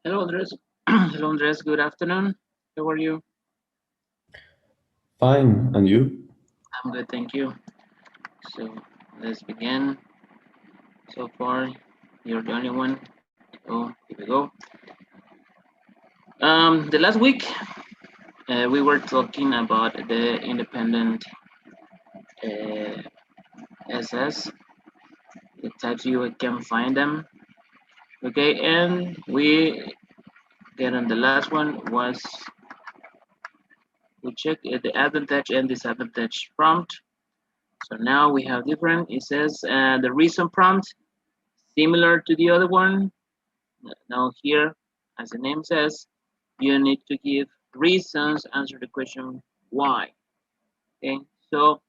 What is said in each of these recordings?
Hello, Andres. Hello, Andres. Good afternoon. How are you? Fine, and you? I'm good, thank you. So let's begin. So far, you're the only one. So here we go. The last week, we were talking about the independent uh, SS, the types you can find them. Okay, and we get on the last one was we checked the advantage and disadvantage prompt. So now we have different. It says the reason prompt similar to the other one. Now here, as the name says, you need to give reasons, answer the question why. Okay, so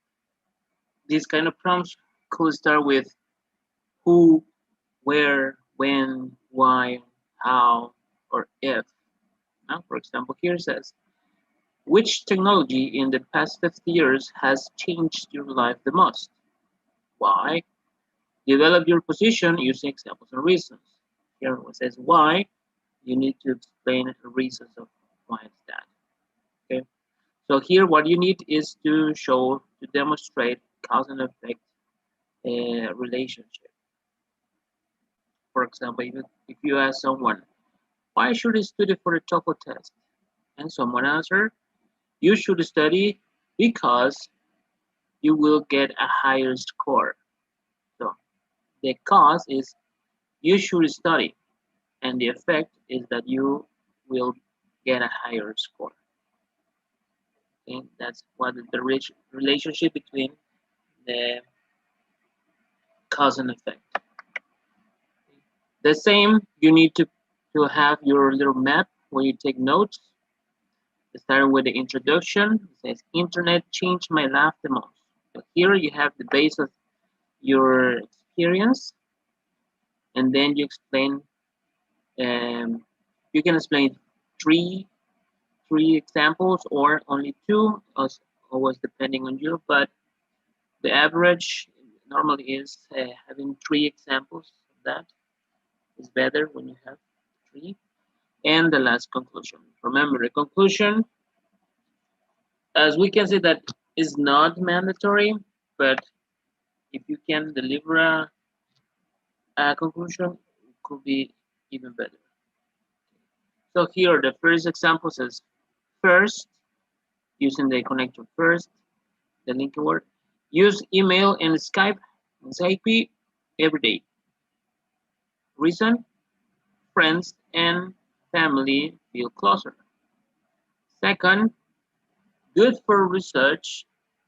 these kind of prompts could start with who, where, when, why, how, or if. Now, for example, here says, which technology in the past 50 years has changed your life the most? Why? Develop your position using examples and reasons. Here it says why. You need to explain the reasons of why it's that. Okay. So here, what you need is to show to demonstrate cause and effect relationship. For example, if you ask someone, why should you study for the TOEFL test? And someone answer, you should study because you will get a higher score. So the cause is you should study, and the effect is that you will get a higher score. Okay, that's what the relationship between the cause and effect. The same, you need to have your little map where you take notes. Starting with the introduction, it says internet changed my life the most. So here you have the base of your experience, and then you explain. Um, you can explain three three examples or only two, as always depending on you. But the average normally is having three examples of that. Is better when you have three. And the last conclusion. Remember, the conclusion, as we can say, that is not mandatory, but if you can deliver a conclusion, it could be even better. So here, the first example says first, using the connector first, the link word, use email and Skype and Skype every day. Reason, friends and family feel closer. Second, good for research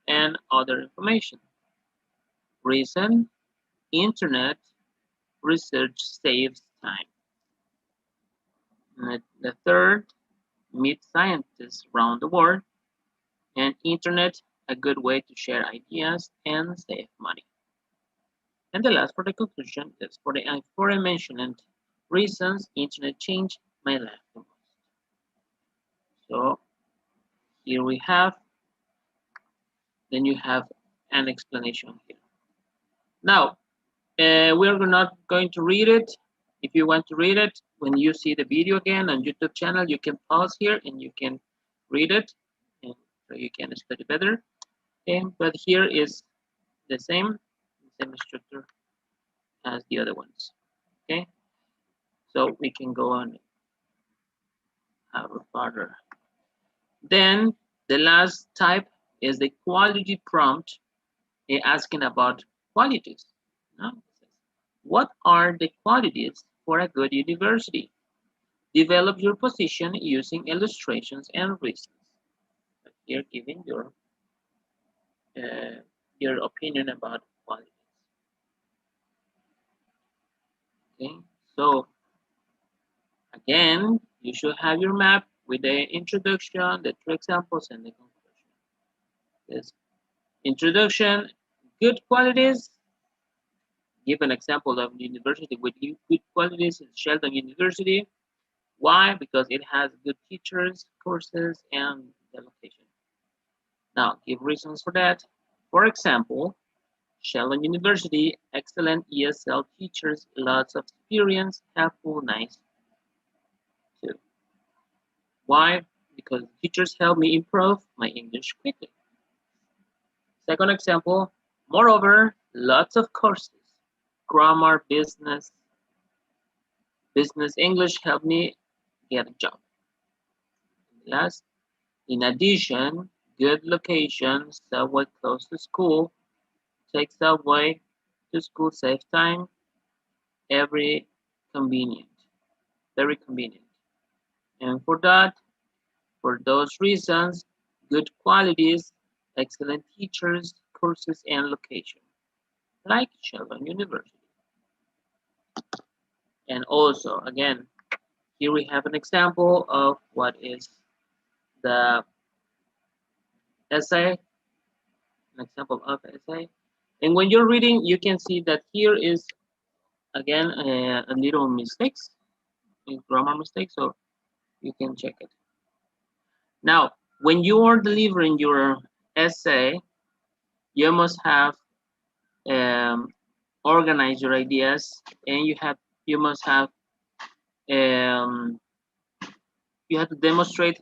and other information. Reason, internet research saves time. And the third, meet scientists around the world, and internet a good way to share ideas and save money. And the last for the conclusion is for the aforementioned reasons internet changed my life the most. So here we have, then you have an explanation here. Now, we're not going to read it. If you want to read it, when you see the video again on YouTube channel, you can pause here and you can read it, and so you can study better. Okay, but here is the same structure as the other ones. Okay, so we can go on have a further. Then the last type is the quality prompt, asking about qualities. No? What are the qualities for a good university? Develop your position using illustrations and reasons. Here, giving uh, your opinion about qualities. Okay, so again, you should have your map with the introduction, the two examples, and the conclusion. This introduction, good qualities. Give an example of university with good qualities is Sheldon University. Why? Because it has good teachers, courses, and the location. Now, give reasons for that. For example, Sheldon University, excellent ESL teachers, lots of experience, helpful, nice. Why? Because teachers help me improve my English quickly. Second example, moreover, lots of courses, grammar, business English help me get a job. Last, in addition, good location, subway close to school, take subway to school, save time, every convenient, very convenient. And for those reasons, good qualities, excellent teachers, courses, and location, like Sheldon University. And also, again, here we have an example of what is the essay, an example of essay. And when you're reading, you can see that here is, again, a little mistakes, grammar mistakes, so you can check it. Now, when you are delivering your essay, you must have um, organized your ideas, and you must have um, you have to demonstrate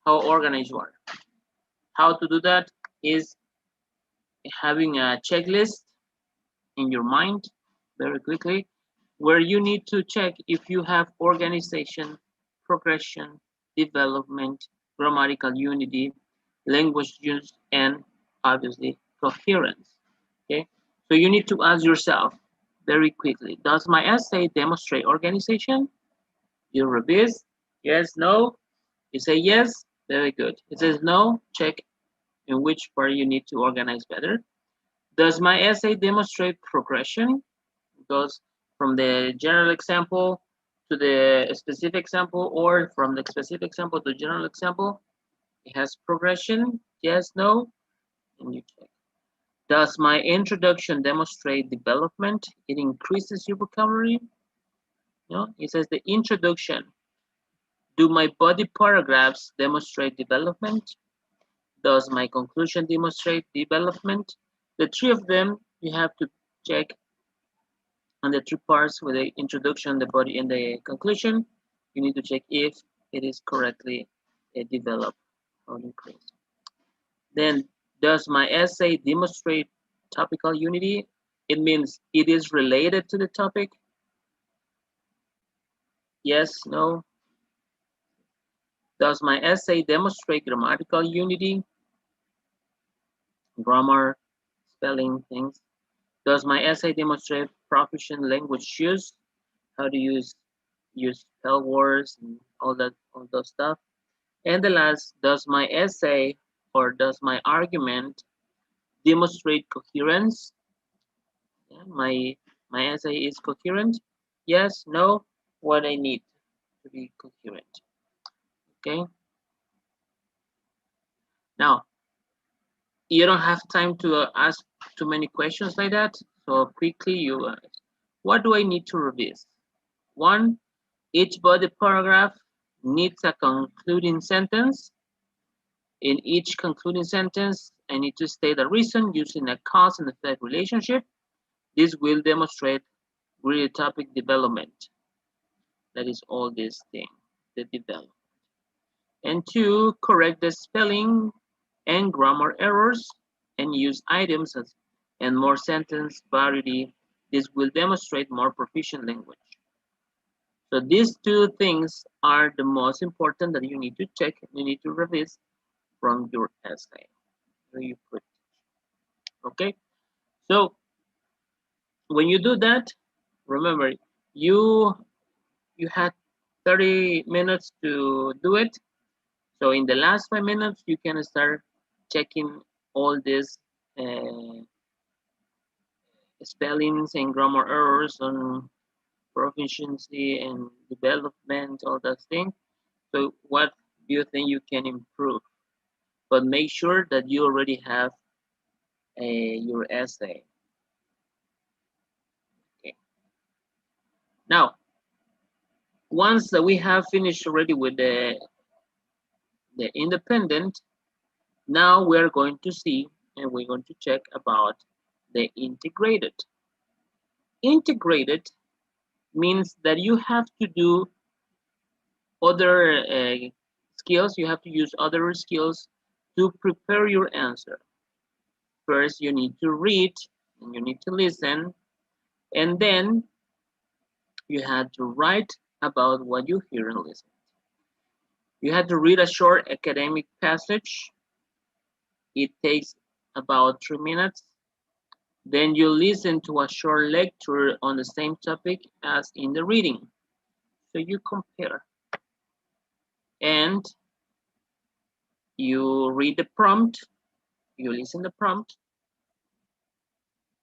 how organized you are. How to do that is having a checklist in your mind very quickly, where you need to check if you have organization, progression, development, grammatical unity, language use, and obviously coherence. Okay, so you need to ask yourself very quickly: does my essay demonstrate organization? You revise, yes, no. You say yes, very good. It says no, check in which part you need to organize better. Does my essay demonstrate progression? Goes from the general example to the specific example, or from the specific example to general example. It has progression, yes, no, and you check. Does my introduction demonstrate development? It increases your vocabulary. No, it says the introduction. Do my body paragraphs demonstrate development? Does my conclusion demonstrate development? The three of them you have to check on the three parts with the introduction, the body, and the conclusion. You need to check if it is correctly developed or increased. Then, does my essay demonstrate topical unity? It means it is related to the topic. Yes, no. Does my essay demonstrate grammatical unity? Grammar, spelling, things. Does my essay demonstrate proficient language use? How to use spell words and all those stuff. And the last, does my essay or does my argument demonstrate coherence? Yeah, my essay is coherent. Yes, no, what I need to be coherent. Okay. Now you don't have time to ask too many questions like that. So quickly, what do I need to revise? One, each body paragraph needs a concluding sentence. In each concluding sentence, I need to state a reason using a cause and effect relationship. This will demonstrate real topic development. That is all this thing, the development. And two, correct the spelling and grammar errors and use items and more sentence variety. This will demonstrate more proficient language. So these two things are the most important that you need to check, you need to revise from your essay. So you put, okay? So when you do that, remember you you had 30 minutes to do it. So in the last 5 minutes, you can start checking all these uh, spellings and grammar errors on proficiency and development, all those things. So what do you think you can improve? But make sure that you already have your essay. Okay. Now, once that we have finished already with the independent, now we're going to see and we're going to check about the integrated. Integrated means that you have to do other skills, you have to use other skills to prepare your answer. First, you need to read and you need to listen, and then you had to write about what you hear and listen. You had to read a short academic passage. It takes about 3 minutes. Then you listen to a short lecture on the same topic as in the reading. So you compare. And you read the prompt, you listen the prompt,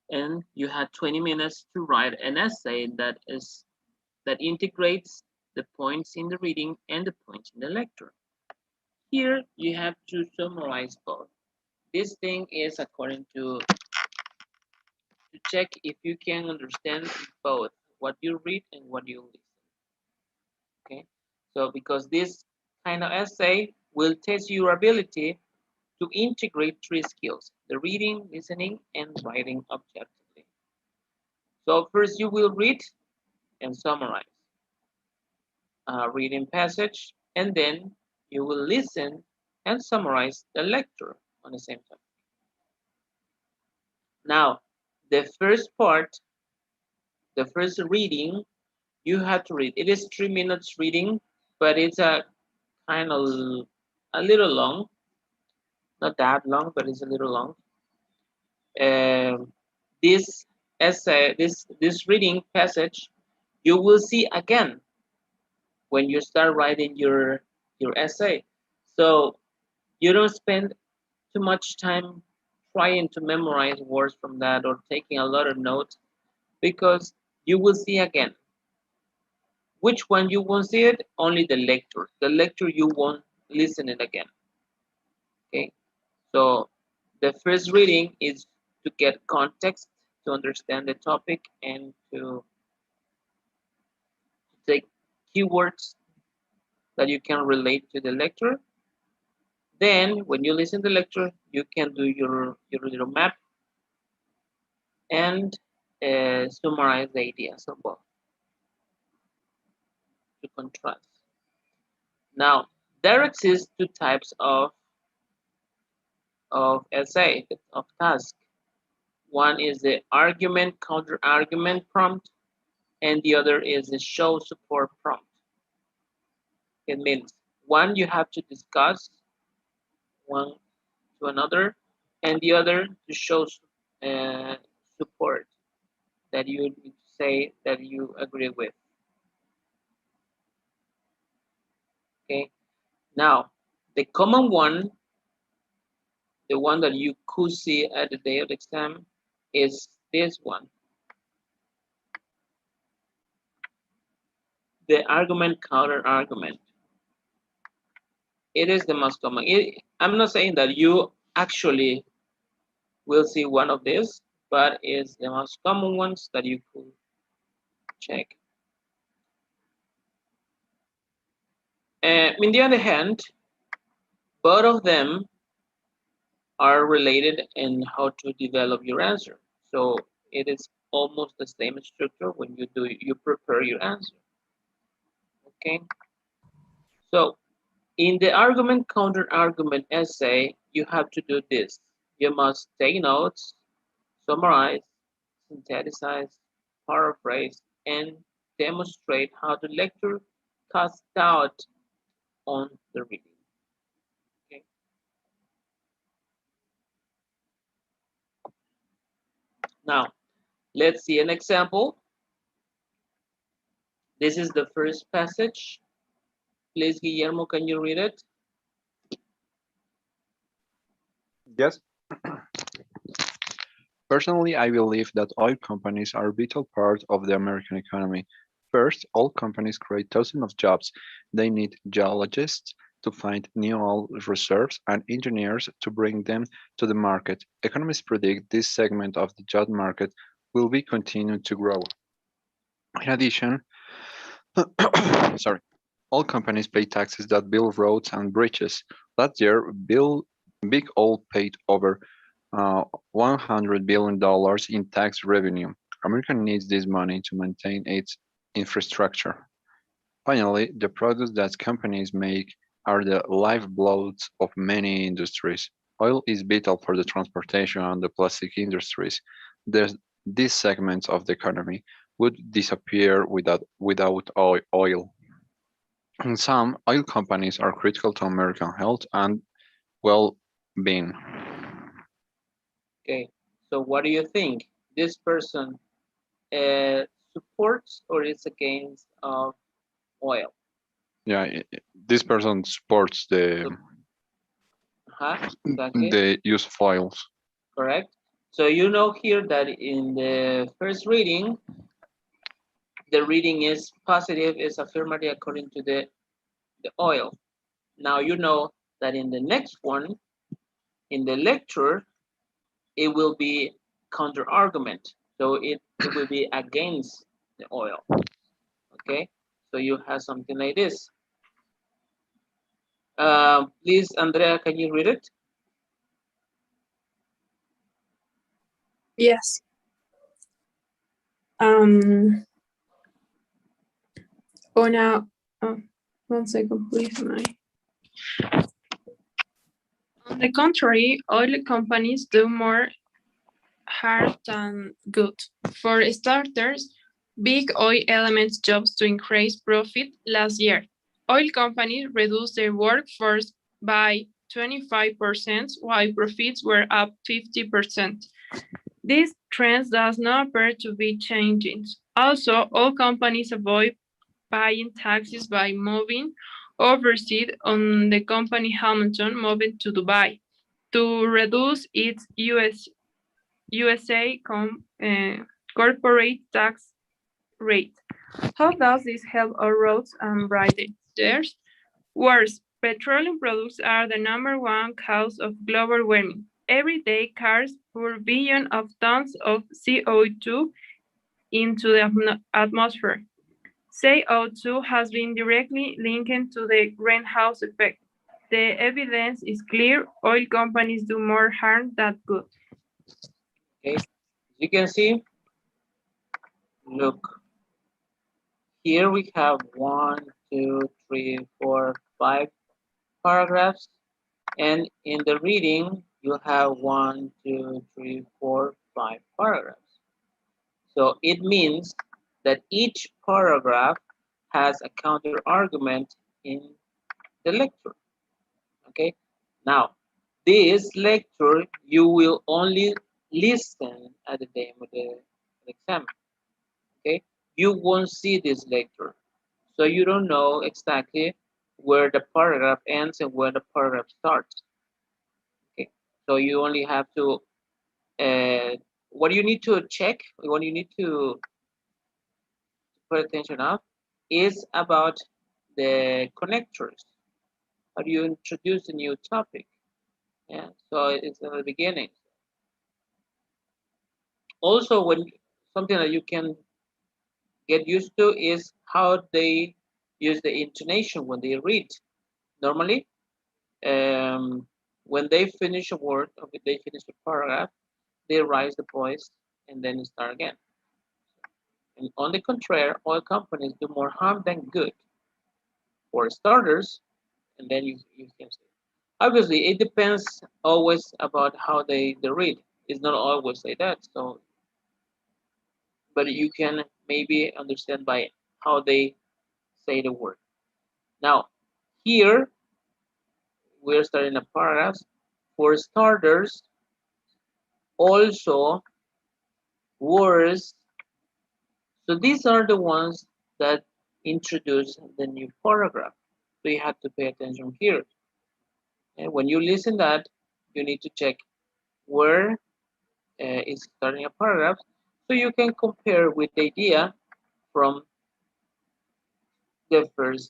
and you had 20 minutes to write an essay that integrates the points in the reading and the points in the lecture. Here you have to summarize both. This thing is according to check if you can understand both what you read and what you listen. Okay, so because this kind of essay will test your ability to integrate three skills: the reading, listening, and writing objectively. So first you will read and summarize a reading passage, and then you will listen and summarize the lecture on the same time. Now, the first part, the first reading, you have to read. It is 3 minutes reading, but it's a kind of a little long, not that long, but it's a little long. This essay, this reading passage, you will see again when you start writing your essay. So you don't spend too much time trying to memorize words from that or taking a lot of notes, because you will see again. Which one you won't see it? Only the lecture. The lecture you won't listen it again. Okay. So the first reading is to get context, to understand the topic, and to take keywords that you can relate to the lecture. Then when you listen to the lecture, you can do your little map and summarize the ideas of both to contrast. Now, there exist two types of essay, of task. One is the argument, counter argument prompt, and the other is the show support prompt. It means one you have to discuss one to another, and the other to show support that you need to say that you agree with. Okay. Now, the common one, the one that you could see at the day of the exam, is this one. The argument counter argument. It is the most common. I'm not saying that you actually will see one of these, but it's the most common ones that you could check. On the other hand, both of them are related in how to develop your answer. So it is almost the same structure when you prepare your answer. Okay. So in the argument counter argument essay, you have to do this. You must take notes, summarize, synthesize, paraphrase, and demonstrate how the lecture casts doubt on the reading. Okay. Now, let's see an example. This is the first passage. Please, Guillermo, can you read it? Yes. Personally, I believe that oil companies are a vital part of the American economy. First, oil companies create thousands of jobs. They need geologists to find new oil reserves and engineers to bring them to the market. Economists predict this segment of the job market will be continuing to grow. In addition, sorry, all companies pay taxes that build roads and bridges. Last year, Big Oil paid over $100 billion in tax revenue. America needs this money to maintain its infrastructure. Finally, the products that companies make are the lifebloods of many industries. Oil is vital for the transportation and the plastic industries. These segments of the economy would disappear without oil. And some oil companies are critical to American health and well-being. Okay, so what do you think? This person supports or is against of oil? Yeah, this person supports So, exactly, the use of oils. correct. So you know here that in the first reading, the reading is positive, is affirmative according to the oil. Now you know that in the next one, in the lecture, it will be counter argument. So it will be against the oil. Okay. So you have something like this. Please, Andrea, can you read it? Yes. Um, now, oh, 1 second, please. On the contrary, oil companies do more harm than good. For starters, big oil elements jobs to increase profit last year. Oil companies reduced their workforce by 25%, while profits were up 50%. This trend does not appear to be changing. Also, all companies avoid paying taxes by moving overseas. On the company Hamilton moved to Dubai to reduce its USA corporate tax rate. How does this help our roads and bridges? Worse, petroleum products are the number 1 cause of global warming. Every day, cars pour billions of tons of CO2 into the atmosphere. CO2 has been directly linked to the greenhouse effect. The evidence is clear: oil companies do more harm than good. Okay. You can see, look, here we have 1, 2, 3, 4, 5 paragraphs. And in the reading, you have 1, 2, 3, 4, 5 paragraphs. So it means that each paragraph has a counter argument in the lecture. Okay. Now, this lecture you will only listen at the time of the exam. Okay. You won't see this lecture, so you don't know exactly where the paragraph ends and where the paragraph starts. Okay. So you only have to what you need to check, what you need to put attention of, is about the connectors. How do you introduce a new topic? Yeah, so it's at the beginning. Also, when something that you can get used to is how they use the intonation when they read. Normally, um, when they finish a word or when they finish a paragraph, they raise the voice and then start again. And on the contrary, oil companies do more harm than good. For starters, and then you can say. Obviously, it depends always about how they read. It's not always like that. So, but you can maybe understand by how they say the word. Now, here we're starting a paragraph. For starters, also words. So these are the ones that introduce the new paragraph. So you have to pay attention here. And when you listen that, you need to check where is starting a paragraph, so you can compare with the idea from the first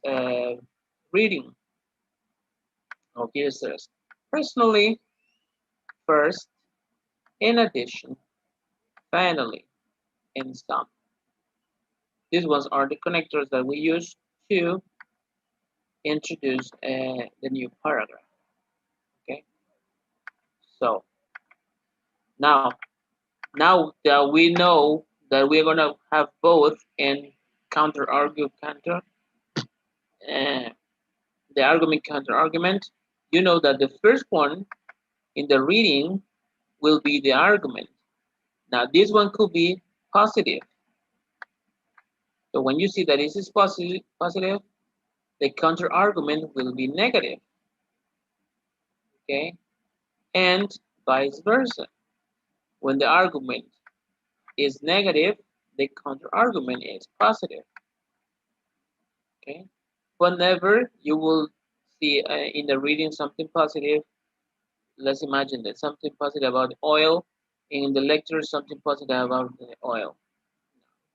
reading. Okay, it says, personally, first, in addition, finally, in sum. These ones are the connectors that we use to introduce the new paragraph. Okay, so now, now that we know that we're gonna have both and counter argue counter, uh, the argument counter argument, you know that the first one in the reading will be the argument. Now this one could be positive. So when you see that this is positive, the counter argument will be negative. Okay, and vice versa. When the argument is negative, the counter argument is positive. Okay, whenever you will see in the reading something positive, let's imagine that something positive about oil, in the lecture something positive about the oil,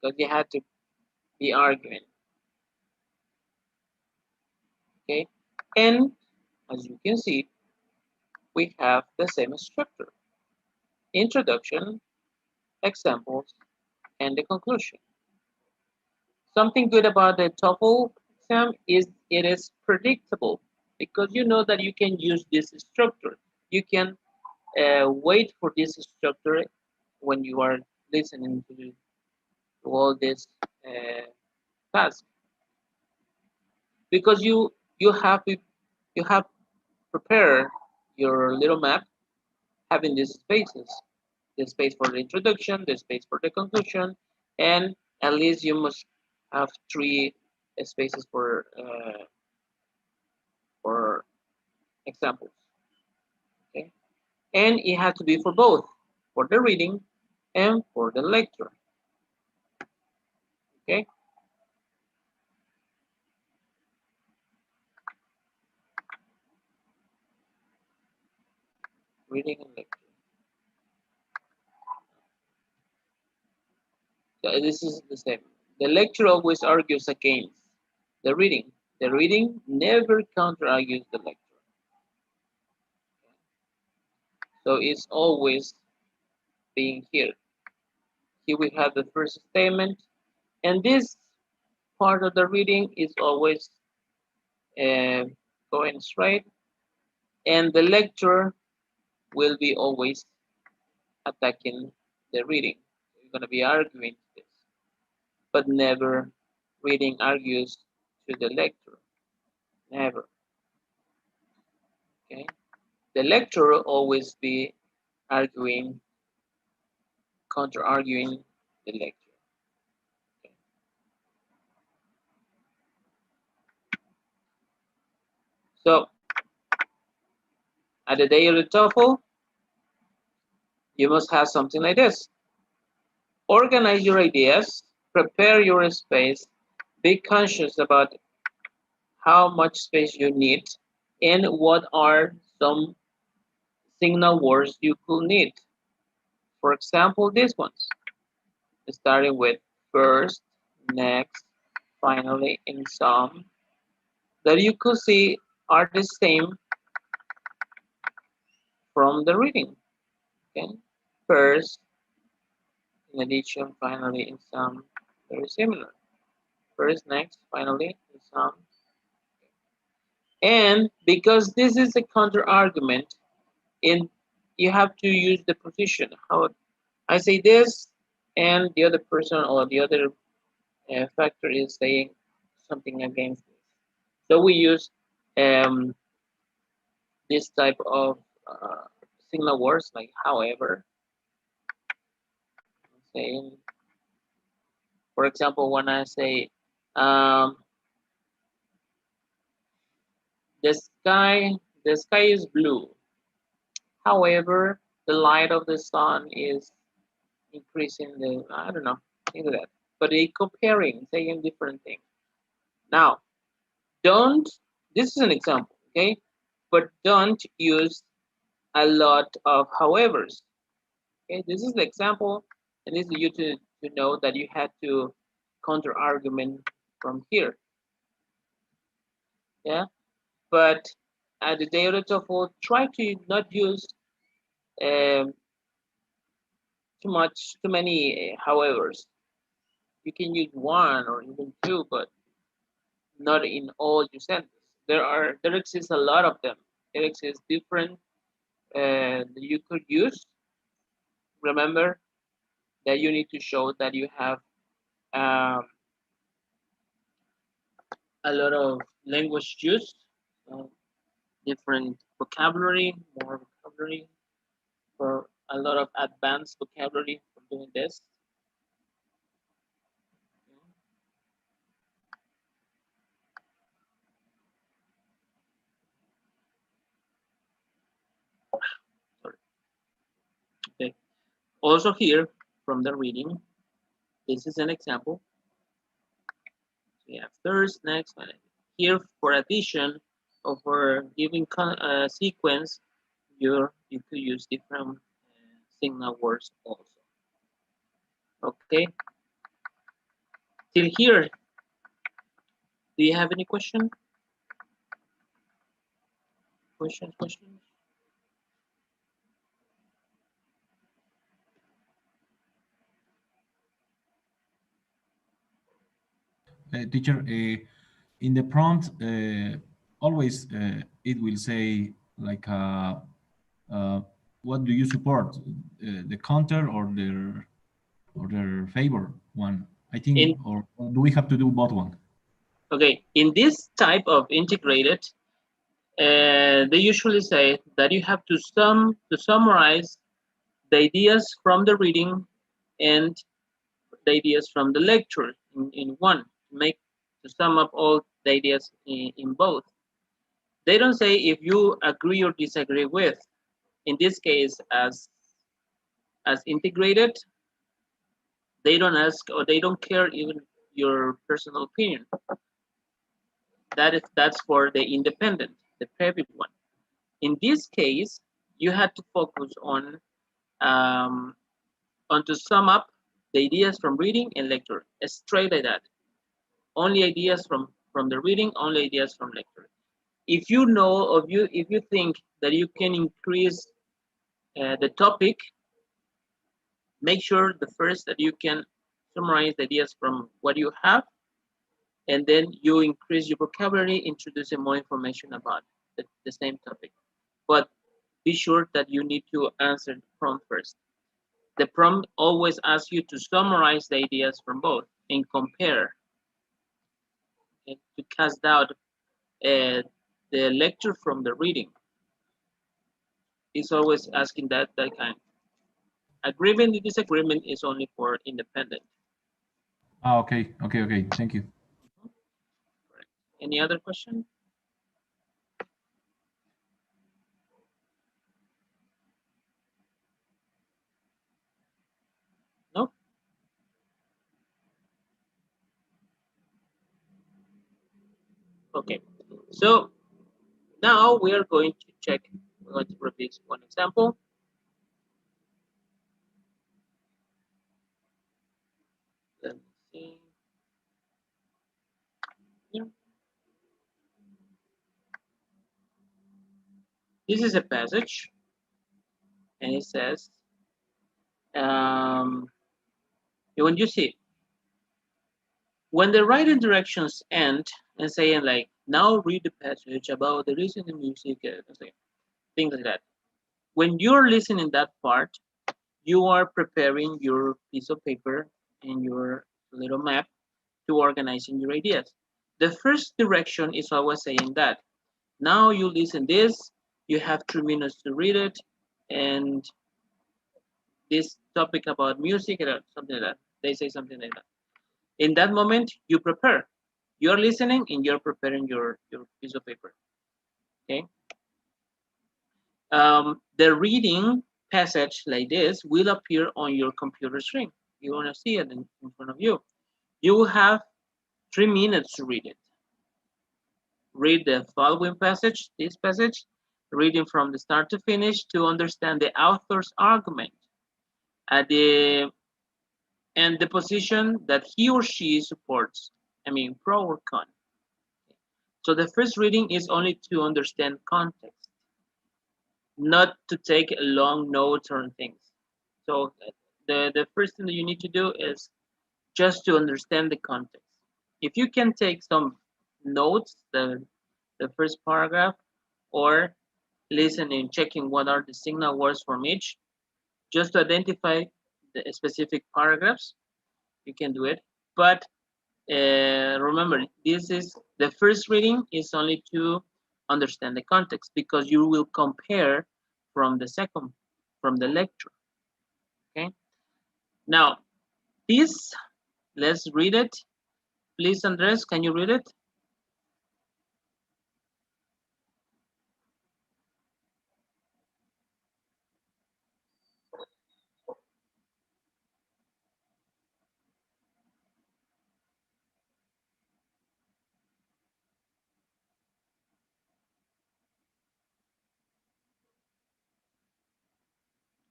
because you had to be arguing. Okay, and as you can see, we have the same structure: introduction, examples, and the conclusion. Something good about the TOEFL exam is it is predictable, because you know that you can use this structure. You can wait for this structure when you are listening to all this uh, task, because you have prepared your little map having these spaces, the space for the introduction, the space for the conclusion, and at least you must have three spaces for examples. Okay, and it has to be for both, for the reading and for the lecture. Okay, reading and lecture. So this is the same. The lecture always argues against the reading. The reading never counter argues the lecture. So it's always being here. Here we have the first statement, and this part of the reading is always uh, going straight, and the lecture will be always attacking the reading. You're going to be arguing this, but never reading argues to the lecture. Never. Okay. The lecturer always be arguing, counter arguing the lecture. Okay. So at the day of the TOEFL, you must have something like this: organize your ideas, prepare your space, be conscious about how much space you need, and what are some signal words you could need. For example, these ones, starting with first, next, finally, in some, that you could see are the same from the reading. Okay, first, in addition, finally, in some, very similar. First, next, finally, in some. And because this is a counter argument, and you have to use the position. How I say this, and the other person or the other factor is saying something against this. So we use um, this type of signal words like however. Saying, for example, when I say um, the sky, the sky is blue. However, the light of the sun is increasing the, I don't know, things like that. But they comparing, saying different things. Now, don't, this is an example, okay? But don't use a lot of howevers. Okay, this is the example, and this is you to know that you had to counter argument from here. Yeah, but at the day of the TOEFL, try to not use um, too many howevers. You can use one or even two, but not in all your sentences. There exists a lot of them. There exists different that you could use. Remember that you need to show that you have um, a lot of language use. uh, different vocabulary, more vocabulary, for a lot of advanced vocabulary for doing this. Sorry. Okay. Also here from the reading, this is an example. We have first, next, one. Here for addition or for giving sequence, you could use different signal words also. Okay. Till here, do you have any question? Questions? Teacher, in the prompt, always it will say like, what do you support, the counter or their favor one? I think, In or do we have to do both one? Okay, in this type of integrated, they usually say that you have to summarize the ideas from the reading and the ideas from the lecture in one, to sum up all the ideas in both. They don't say if you agree or disagree with. In this case, as integrated, they don't ask or they don't care even your personal opinion. That's for the independent, the private one. In this case, you had to focus um, on to sum up the ideas from reading and lecture, straight like that. Only ideas from the reading, only ideas from lecture. If you know of you, if you think that you can increase the topic, make sure the first that you can summarize the ideas from what you have, and then you increase your vocabulary, introducing more information about the same topic. But be sure that you need to answer the prompt first. The prompt always asks you to summarize the ideas from both and compare, and to cast out the lecture from the reading. It's always asking that kind. Agreement and disagreement is only for independent. Ah, okay, okay, okay. Thank you. Correct. Any other question? No? Okay. So now we are going to check, we're going to review one example. Let me see. Here. This is a passage, and it says, when you see, when the writing directions end and saying like, now read the passage about the listening music, things like that. When you're listening that part, you are preparing your piece of paper and your little map to organizing your ideas. The first direction is always saying that. Now you listen this, you have 3 minutes to read it, and this topic about music or something like that. They say something like that. In that moment, you prepare. You're listening and you're preparing your piece of paper. Okay. The reading passage like this will appear on your computer screen. You want to see it in front of you. You will have 3 minutes to read it. Read the following passage, this passage, reading from the start to finish to understand the author's argument at the and the position that he or she supports. I mean, pro or con. So the first reading is only to understand context, not to take long notes or things. So the first thing that you need to do is just to understand the context. If you can take some notes, the first paragraph, or listening, checking what are the signal words from each, just to identify the specific paragraphs, you can do it. But remember, this is the first reading is only to understand the context because you will compare from from the lecture. Okay. Now, this, let's read it. Please, Andres, can you read it?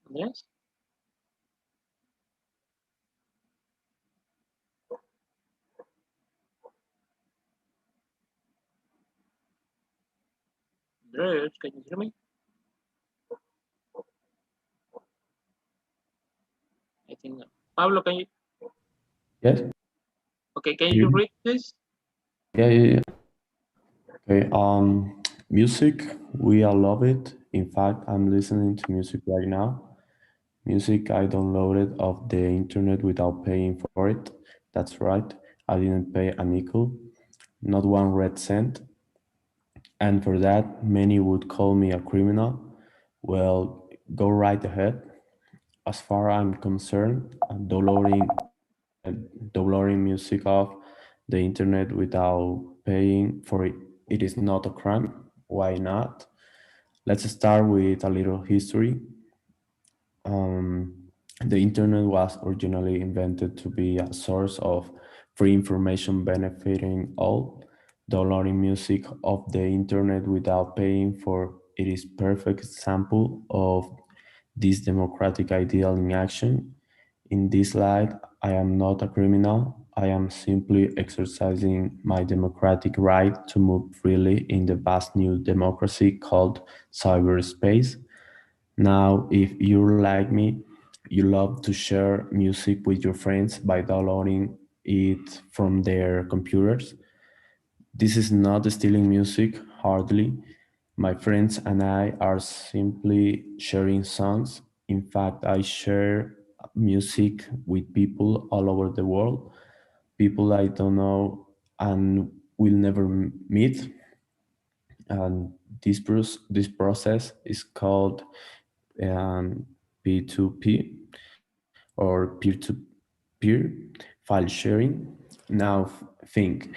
Andres? Andres, can you hear me? I think no. Pablo, can you? Yes. Okay, can you You- read, please? Yeah, yeah, yeah. Okay. Music, we all love it. In fact, I'm listening to music right now. Music I downloaded off the internet without paying for it. That's right. I didn't pay a nickel, not one red cent. And for that, many would call me a criminal. Well, go right ahead. As far I'm concerned, downloading music off the internet without paying for it, it is not a crime. Why not? Let's start with a little history. The internet was originally invented to be a source of free information benefiting all. Downloading music off the internet without paying for it is perfect example of this democratic ideal in action. In this light, I am not a criminal. I am simply exercising my democratic right to move freely in the vast new democracy called cyberspace. Now, if you're like me, you love to share music with your friends by downloading it from their computers. This is not stealing music, hardly. My friends and I are simply sharing songs. In fact, I share music with people all over the world, people I don't know and will never meet. And this process is called um, P2P or peer-to-peer file sharing. Now, think,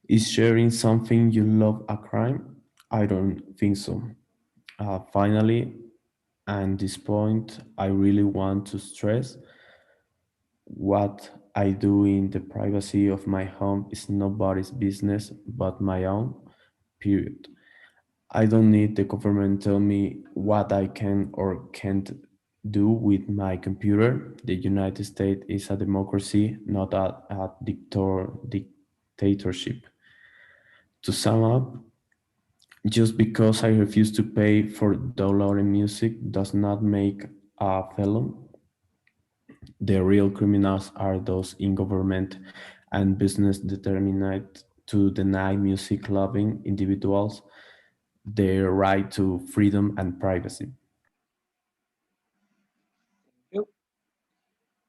is sharing something you love a crime? I don't think so. Finally, and this point, I really want to stress what I do in the privacy of my home is nobody's business but my own, period. I don't need the government tell me what I can or can't do with my computer. The United States is a democracy, not a dictatorship. To sum up, just because I refuse to pay for downloading music does not make a felon. The real criminals are those in government and business determined to deny music loving individuals their right to freedom and privacy. You.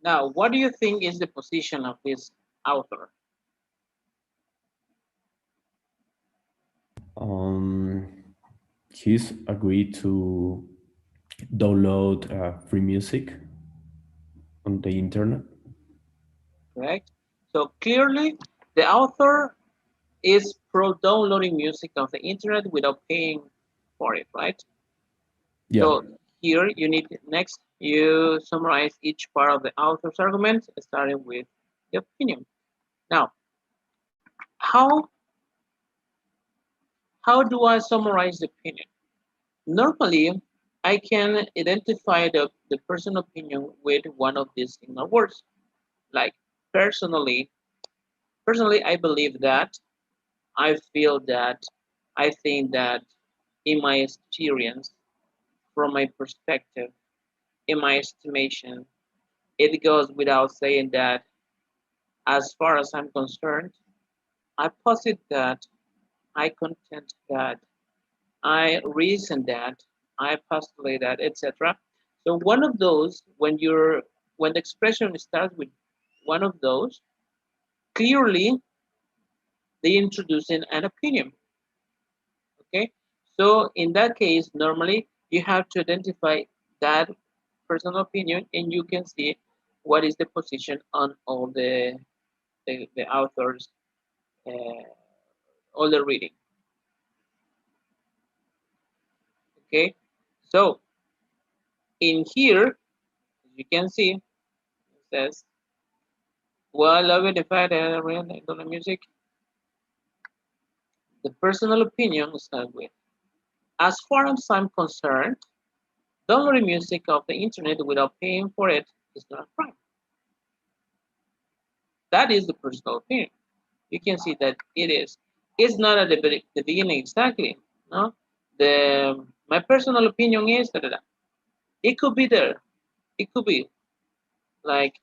Now, what do you think is the position of this author? Um, he's agreed to download free music on the internet. Correct? So clearly, the author is pro downloading music off the internet without paying for it, right? Yeah. So here you need next you summarize each part of the author's argument, starting with the opinion. Now, how how do I summarize the opinion? Normally, I can identify the person's opinion with one of these signal words, like personally. Personally, I believe that, I feel that, I think that, in my experience, from my perspective, in my estimation, it goes without saying that, as far as I'm concerned, I posit that, I contend that, I reason that, I postulate that, etc. So one of those, when the expression starts with one of those, clearly they introducing an opinion. Okay, So in that case, normally you have to identify that personal opinion, and you can see what is the position on all the authors, uh, all the reading. Okay, so in here, as you can see, it says, well, I will define the music. The personal opinion is not with. As far as I'm concerned, downloading music off the internet without paying for it is not a crime. That is the personal opinion. You can see that it is. It's not at the beginning exactly. No, my personal opinion is that it could be there. It could be like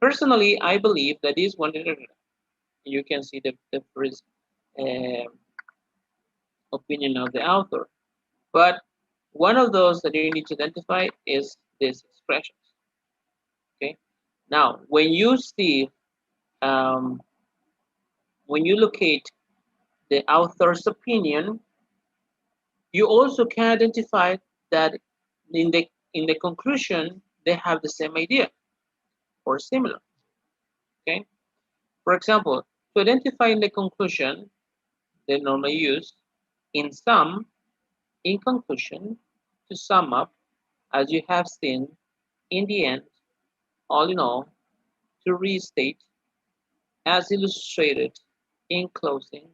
personally, I believe that this one. You can see the first uh, opinion of the author. But one of those that you need to identify is these expressions. Okay. Now, um, when you locate the author's opinion, you also can identify that in the conclusion they have the same idea or similar. Okay. For example, to identify in the conclusion, they normally use in sum, in conclusion, to sum up, as you have seen, in the end, all in all, to restate, as illustrated, in closing,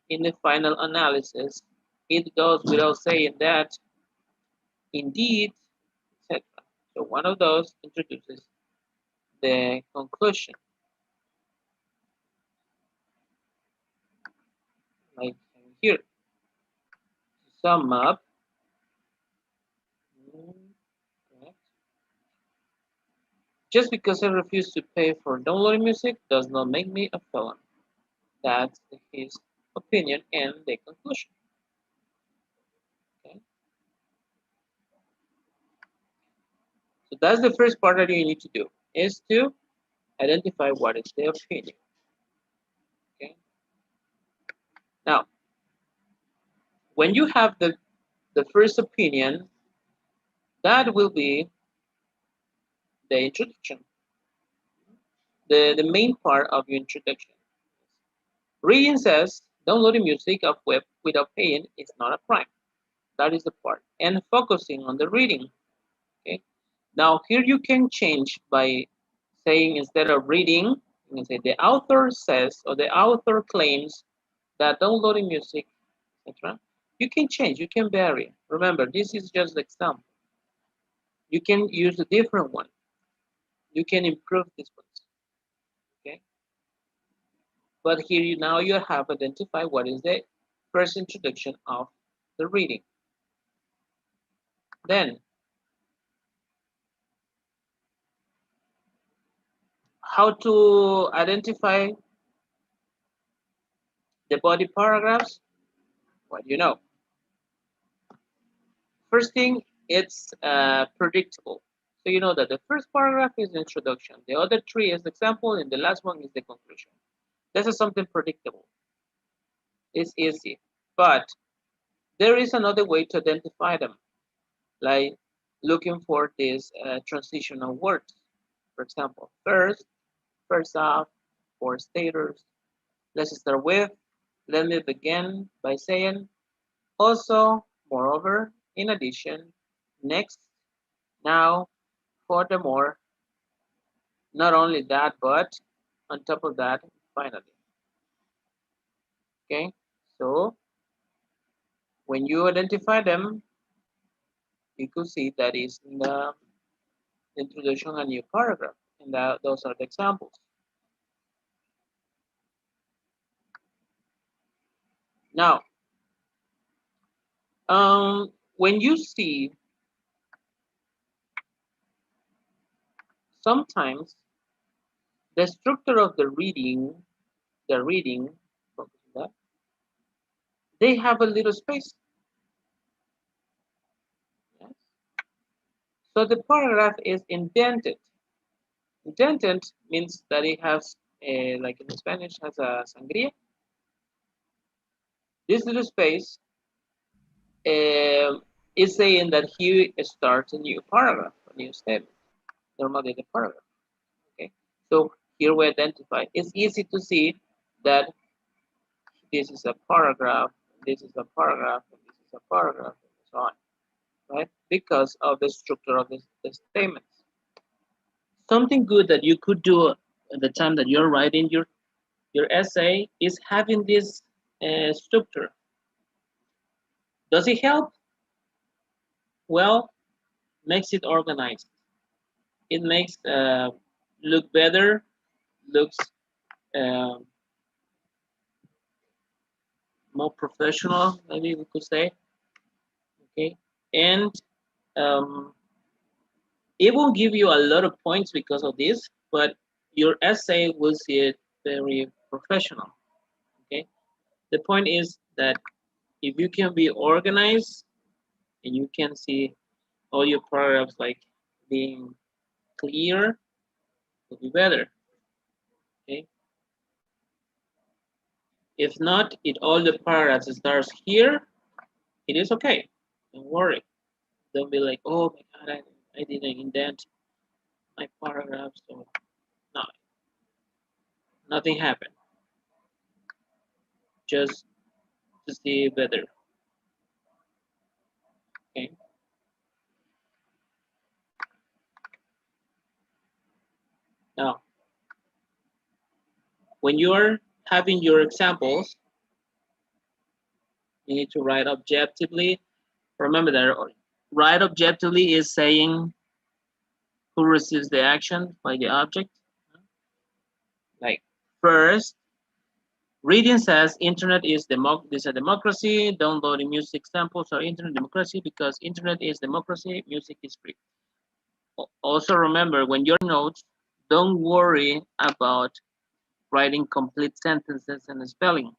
in the final analysis. It goes without saying that, indeed, etc. So one of those introduces the conclusion, like here. To sum up, correct. Just because I refuse to pay for downloading music does not make me a felon. That's his opinion and the conclusion. Okay. So that's the first part that you need to do, is to identify what is the opinion. Okay. Now, when you have the first opinion, that will be the introduction, the main part of your introduction. Reading says downloading music of web without paying is not a crime. That is the part. And focusing on the reading. Okay. Now here you can change by saying, instead of reading, you can say the author says, or the author claims that downloading music, etc. You can change, you can vary. Remember, this is just the example. You can use a different one. You can improve this one. Okay. But here now you have identified what is the first introduction of the reading. Then, how to identify the body paragraphs? Well, you know. First thing, it's predictable. So you know that the first paragraph is the introduction, the other three is the example, and the last one is the conclusion. This is something predictable. It's easy. But there is another way to identify them, like looking for these transitional words. For example, first, first off, for staters. Let's start with, let me begin by saying, also, moreover, in addition, next, now, furthermore, not only that, but on top of that, finally. Okay, so when you identify them, you could see that is in the introduction a new paragraph, and those are the examples. Now, when you see sometimes the structure of the reading, they have a little space. Yes. So the paragraph is indented. Indented means that it has, like in Spanish, has a sangría. This little space It's saying that he starts a new paragraph, a new statement, normally the paragraph. Okay, so here we identify. It's easy to see that this is a paragraph, this is a paragraph, and this is a paragraph, and so on, right? Because of the structure of the statements. Something good that you could do at the time that you're writing your essay is having this structure. Does it help? Well, makes it organized. It makes look better, looks uh, more professional, maybe we could say. Okay, and um, it will give you a lot of points because of this, but your essay will see it very professional. Okay, the point is that if you can be organized and you can see all your paragraphs like being clear, it'll be better. Okay, if not, if all the paragraphs starts here, it is okay. Don't worry. Don't be like, oh my god, I didn't indent my paragraph, so no, nothing happened. Just to see better. Okay. Now, when you're having your examples, you need to write objectively. Remember that write objectively is saying who receives the action by the object. Like first, reading says internet is a democracy. Downloading music samples are internet democracy because internet is democracy. Music is free. Also remember when your notes, don't worry about writing complete sentences and spelling.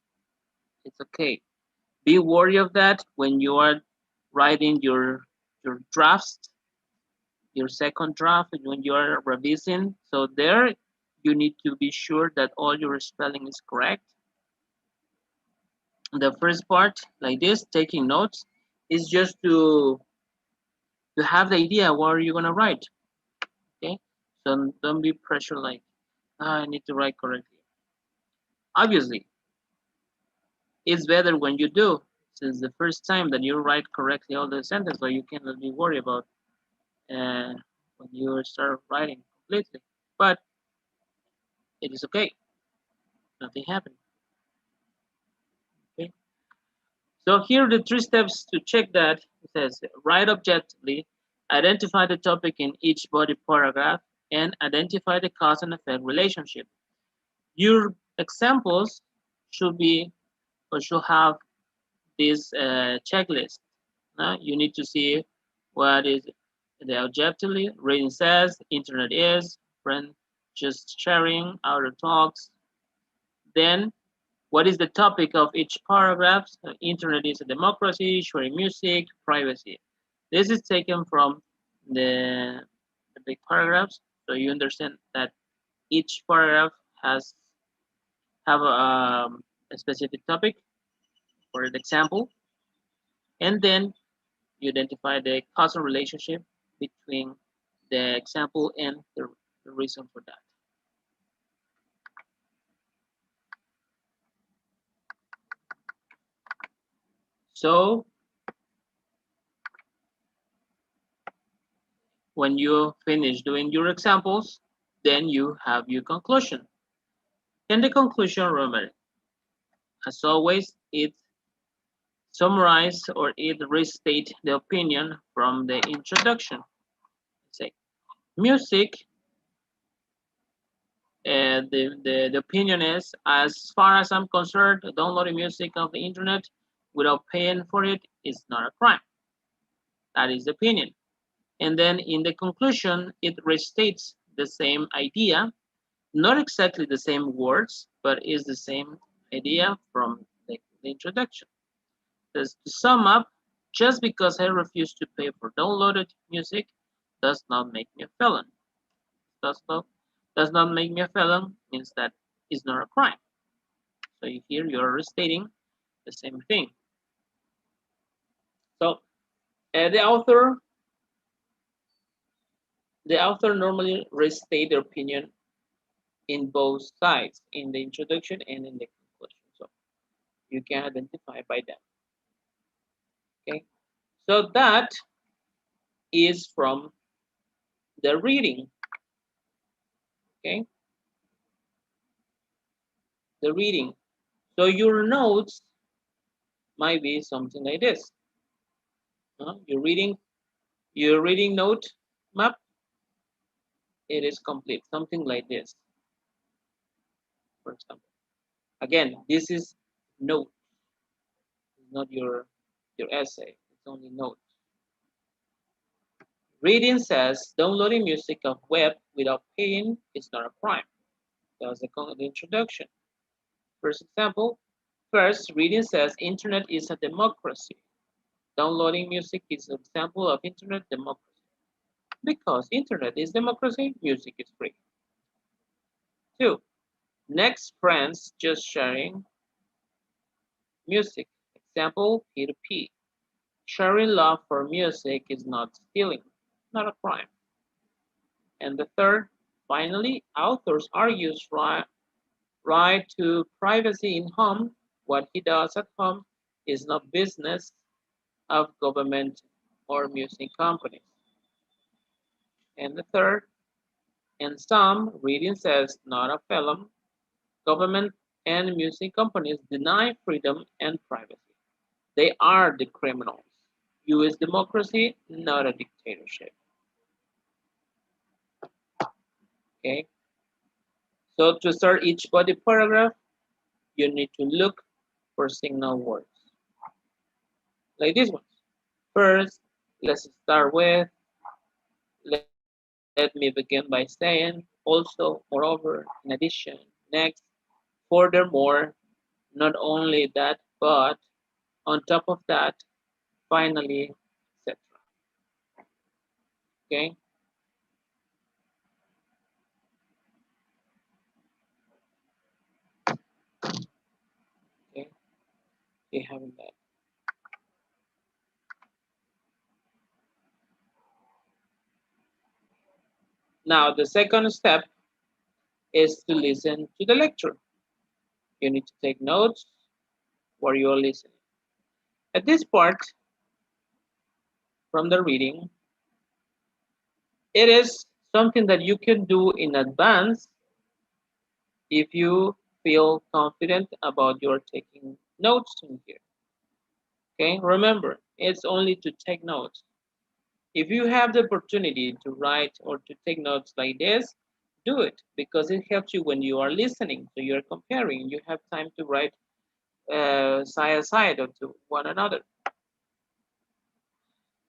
It's okay. Be wary of that when you are writing your drafts, your second draft, when you are revising. So there, you need to be sure that all your spelling is correct. The first part, like this, taking notes, is just to have the idea what are you gonna write. Okay, so don't be pressured like I need to write correctly. Obviously, it's better when you do, since the first time that you write correctly all the sentences, so you cannot be worried about uh, when you start writing completely. But it is okay. Nothing happened. Okay. So here are the three steps to check that. It says write objectively, identify the topic in each body paragraph, and identify the cause and effect relationship. Your examples should be or should have this checklist. You need to see what is the objectively reading says, internet is, friend just sharing, outer talks. Then what is the topic of each paragraph? Internet is a democracy, sharing music, privacy. This is taken from the big paragraphs, so you understand that each paragraph has have a specific topic for the example, and then you identify the causal relationship between the example and the reason for that. So when you finish doing your examples, then you have your conclusion. And the conclusion, remember, as always, it summarizes or it restates the opinion from the introduction. Say, music, the opinion is, as far as I'm concerned, downloading music off the internet without paying for it is not a crime. That is the opinion. And then in the conclusion, it restates the same idea, not exactly the same words, but is the same idea from the introduction. Says, to sum up, just because I refuse to pay for downloaded music does not make me a felon. Does not make me a felon means that it's not a crime. So here you're restating the same thing. The author normally restate their opinion in both sides, in the introduction and in the conclusion. So you can identify by them. Okay, so that is from the reading. Okay, the reading. So your notes might be something like this. Your reading note map. It is complete, something like this. For example, again, this is note, not your essay. It's only notes. Reading says downloading music of web without paying is not a crime. That's the introduction. First example, first, reading says internet is a democracy. Downloading music is an example of internet democracy. Because internet is democracy, music is free. Two, next, friends just sharing music. Example, P2P. Sharing love for music is not stealing, not a crime. And the third, finally, authors argues right to privacy in home. What he does at home is not business of government or music companies. And the third, in some, reading says not a felon. Government and music companies deny freedom and privacy. They are the criminals. U.S. democracy, not a dictatorship. Okay. So to start each body paragraph, you need to look for signal words like this one. First, let's start with, let me begin by saying, also, moreover, in addition, next, furthermore, not only that, but on top of that, finally, etc. Okay, okay, okay, having that. Now, the second step is to listen to the lecture. You need to take notes while you are listening. At this part from the reading, it is something that you can do in advance if you feel confident about your taking notes in here. Okay, remember, it's only to take notes. If you have the opportunity to write or to take notes like this, do it because it helps you when you are listening. So you're comparing, you have time to write side by side or to one another.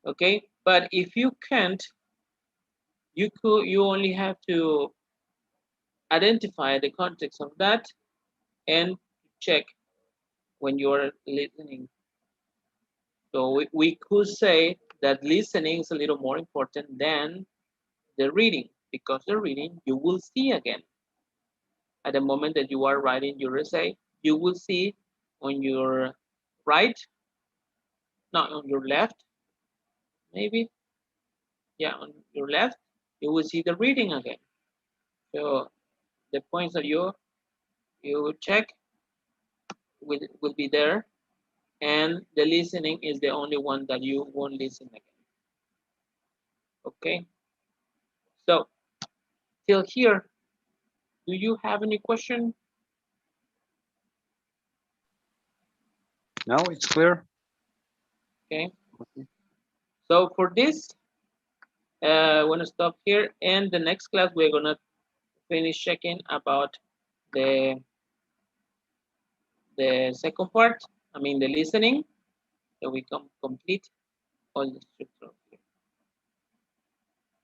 Okay, but if you can't, you only have to identify the context of that and check when you're listening. So we could say that listening is a little more important than the reading because the reading you will see again. At the moment that you are writing your essay, you will see on your right, not on your left, maybe, yeah, on your left, you will see the reading again. So the points that you check will be there, and the listening is the only one that you won't listen again. Okay, so till here, do you have any question? Now it's clear. Okay, so for this, I want to stop here, and the next class we're gonna finish checking about the the second part. I mean the listening, so we can complete all the structure here.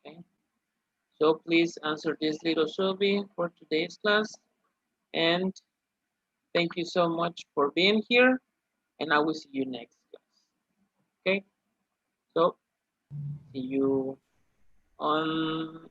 Okay, so please answer this little survey for today's class, and thank you so much for being here, and I will see you next class. Okay, so see you on